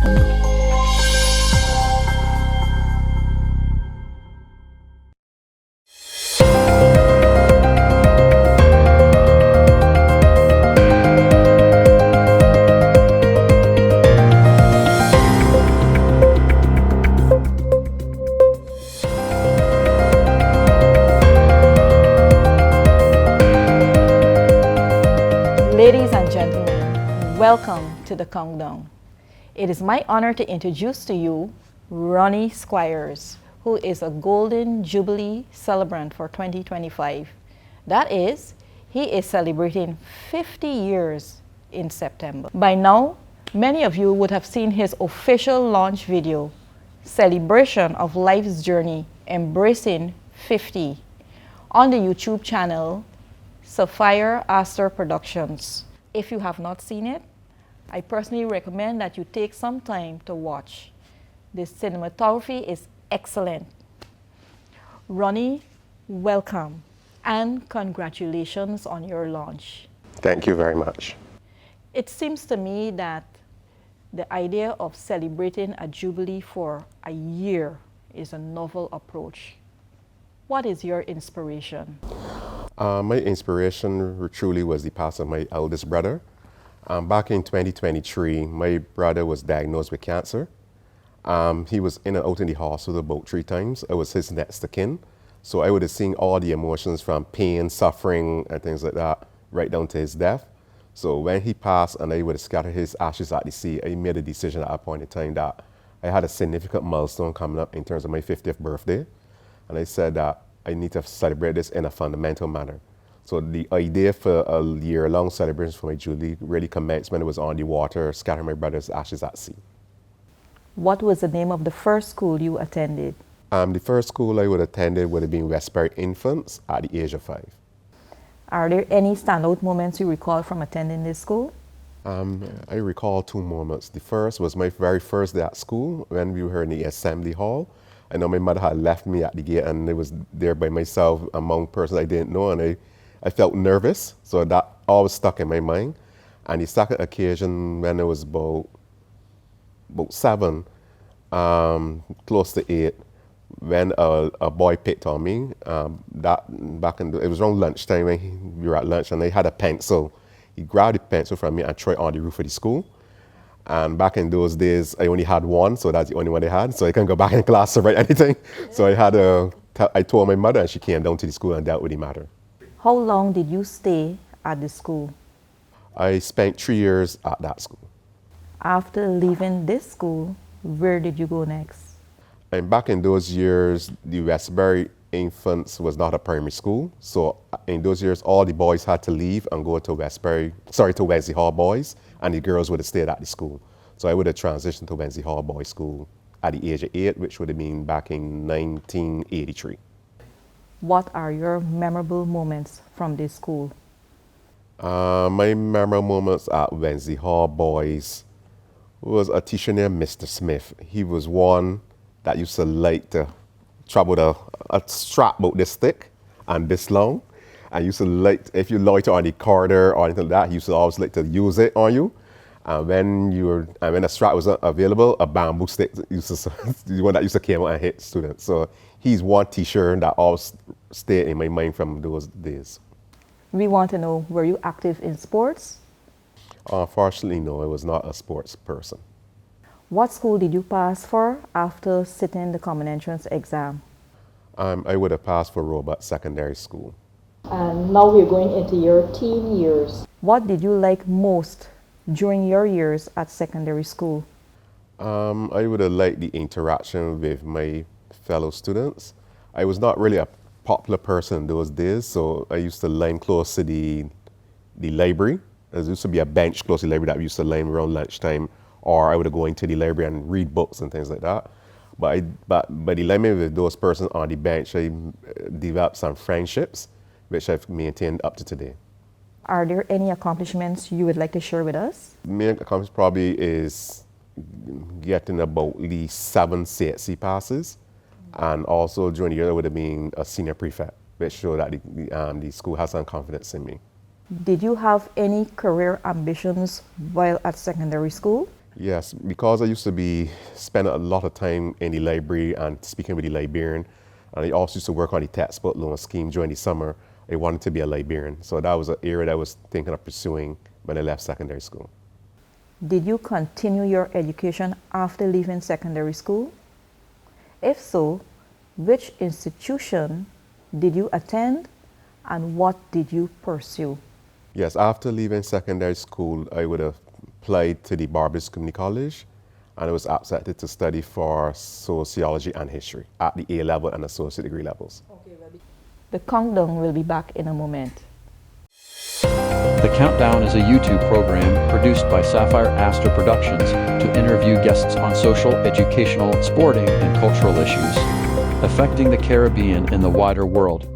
Ladies and gentlemen, welcome to the Count Down. It is my honor to introduce to you Ronnie Squires, who is a Golden Jubilee Celebrant for 2025. That is, he is celebrating 50 years in September. By now, many of you would have seen his official launch video, Celebration of Life's Journey, Embracing 50, on the YouTube channel Sapphire Astor Productions. If you have not seen it, I personally recommend that you take some time to watch. The cinematography is excellent. Ronnie, welcome and congratulations on your launch. Thank you very much. It seems to me that the idea of celebrating a jubilee for a year is a novel approach. What is your inspiration? My inspiration truly was the passing of my eldest brother. Back in 2023, my brother was diagnosed with cancer. He was in and out in the hospital about 3 times. I was his next of kin. So I would have seen all the emotions from pain, suffering, and things like that, right down to his death. So when he passed and I would have scattered his ashes at the sea, I made a decision at that point in time that I had a significant milestone coming up in terms of my 50th birthday. And I said that I need to celebrate this in a fundamental manner. So the idea for a year-long celebration for my Jubilee really commenced when I was on the water, scattering my brother's ashes at sea. What was the name of the first school you attended? The first school I would have attended would have been Westbury Infants at the age of 5. Are there any standout moments you recall from attending this school? I recall 2 moments. The first was my very first day at school when we were in the assembly hall. I know my mother had left me at the gate and I was there by myself among persons I didn't know, and I felt nervous, so that always stuck in my mind. And the second occasion when I was about 7, close to 8, when a boy picked on me, it was around lunchtime when we were at lunch, and I had a pencil. He grabbed the pencil from me and threw it on the roof of the school. And back in those days, I only had one, so that's the only one I had. So I couldn't go back in class to write anything. So I told my mother, and she came down to the school and dealt with the matter. How long did you stay at the school? I spent 3 years at that school. After leaving this school, where did you go next? And back in those years, the Westbury Infants was not a primary school. So in those years, all the boys had to leave and go to Wesley Hall Boys, and the girls would have stayed at the school. So I would have transitioned to Wesley Hall Boys School at the age of 8, which would have been back in 1983. What are your memorable moments from this school? My memorable moments at Wesley Hall Boys was a teacher named Mr. Smith. He was one that used to like to travel a strap about this thick and this long. And used to like, if you loiter on the corridor or anything like that, he used to always like to use it on you. And when a strap was available, a bamboo stick the one that used to come out and hit students. So he's one teacher that always stayed in my mind from those days. We want to know, were you active in sports? Unfortunately, no, I was not a sports person. What school did you pass for after sitting the common entrance exam? I would have passed for Robert Secondary School. And now we're going into your teen years. What did you like most during your years at secondary school? I would have liked the interaction with my fellow students. I was not really a popular person in those days, so I used to line close to the library. There used to be a bench close to the library that we used to line around lunchtime, or I would go into the library and read books and things like that. But by the alignment with those persons on the bench, I developed some friendships, which I've maintained up to today. Are there any accomplishments you would like to share with us? Main accomplishment probably is getting about at least 7 CSC passes, and also during the year I would have been a senior prefect, which showed that the school has some confidence in me. Did you have any career ambitions while at secondary school? Yes, because I used to spend a lot of time in the library and speaking with the librarian, and I also used to work on the textbook loan scheme during the summer. I wanted to be a librarian, so that was an area that I was thinking of pursuing when I left secondary school. Did you continue your education after leaving secondary school? If so, which institution did you attend and what did you pursue? Yes, after leaving secondary school, I would have applied to the Barbados Community College, and I was accepted to study for sociology and history at the A level and associate degree levels. The countdown will be back in a moment. The Countdown is a YouTube program produced by Sapphire Aster Productions to interview guests on social, educational, sporting, and cultural issues affecting the Caribbean and the wider world.